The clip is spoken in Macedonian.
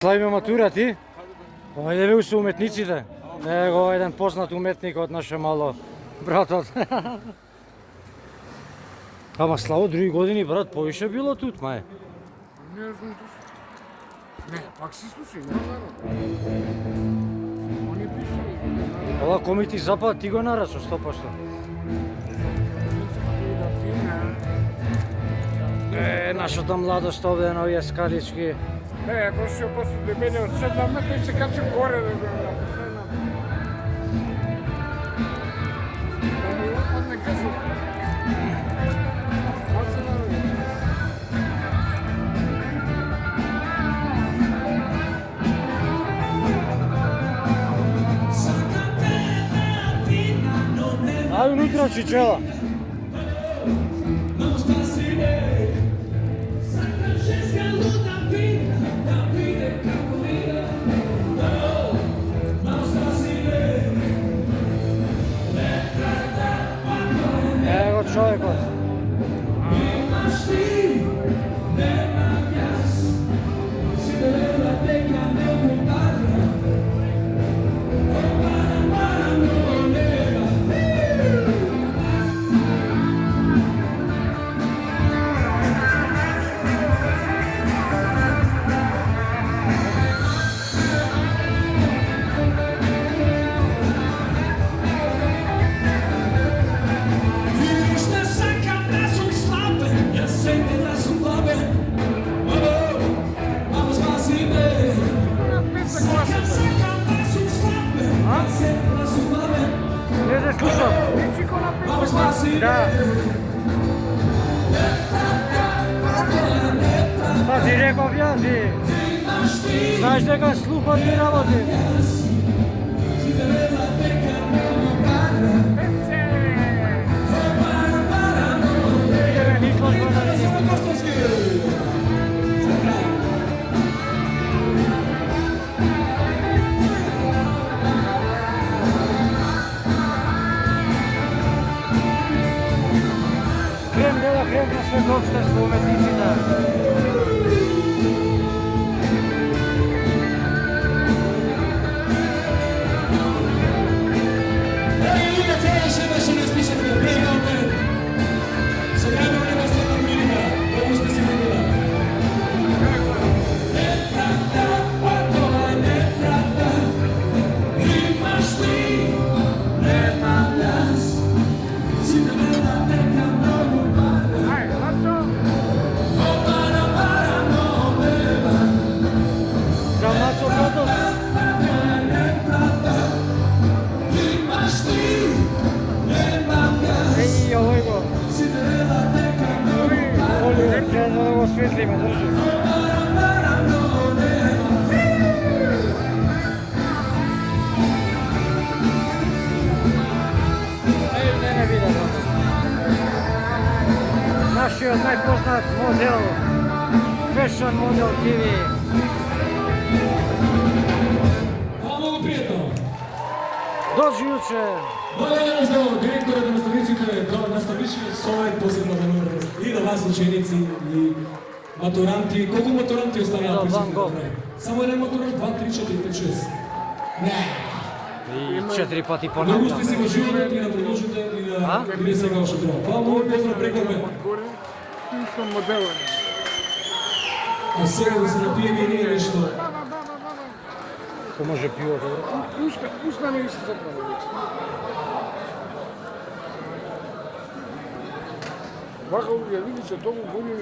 Славиме матура ти? Ајде ли со уметниците? Него еден познат уметник од наше мало братот. Ама Славо, други години, брат, повише било тут, мај. Не знам точно. Не, пак си слушај, не знам. Они пише. Ова комити запад ти го нарасо 100%. Нашата младост овде на овие скалички. Не, ако си после да мене од 7 метра и се качам горе да го напоследна. Да ми опадне късно. Ајде унутра, чичела. Ево човекот. Не се слушам. Да. Пази, реков јас и... Знаеш дека слухот ми работи. Идеме, ни слушам да видим. Крем на свето општество, уметниците. Светлиме, држи. Не видам. Нашиот најпознат модел, фешн модел TV. Много пријатно. Дојде Благодарам за директорот на наставниците, до наставничниот совет, посебно и до вас ученици и матуранти. Колку матуранти останаа присутни? Само еден матурант, 2, 3, 4, 5, 6. Не. И 4 пати Многу понавljam. сте си во животот и да продолжите и да биде сега што треба. Фала многу, поздрав преку ме. Исто модела. А сега да се напиеме и ние нешто. Ko može pivo, dobro? Пусна ми се заправа вече. Вака, ја видите, тоа го гони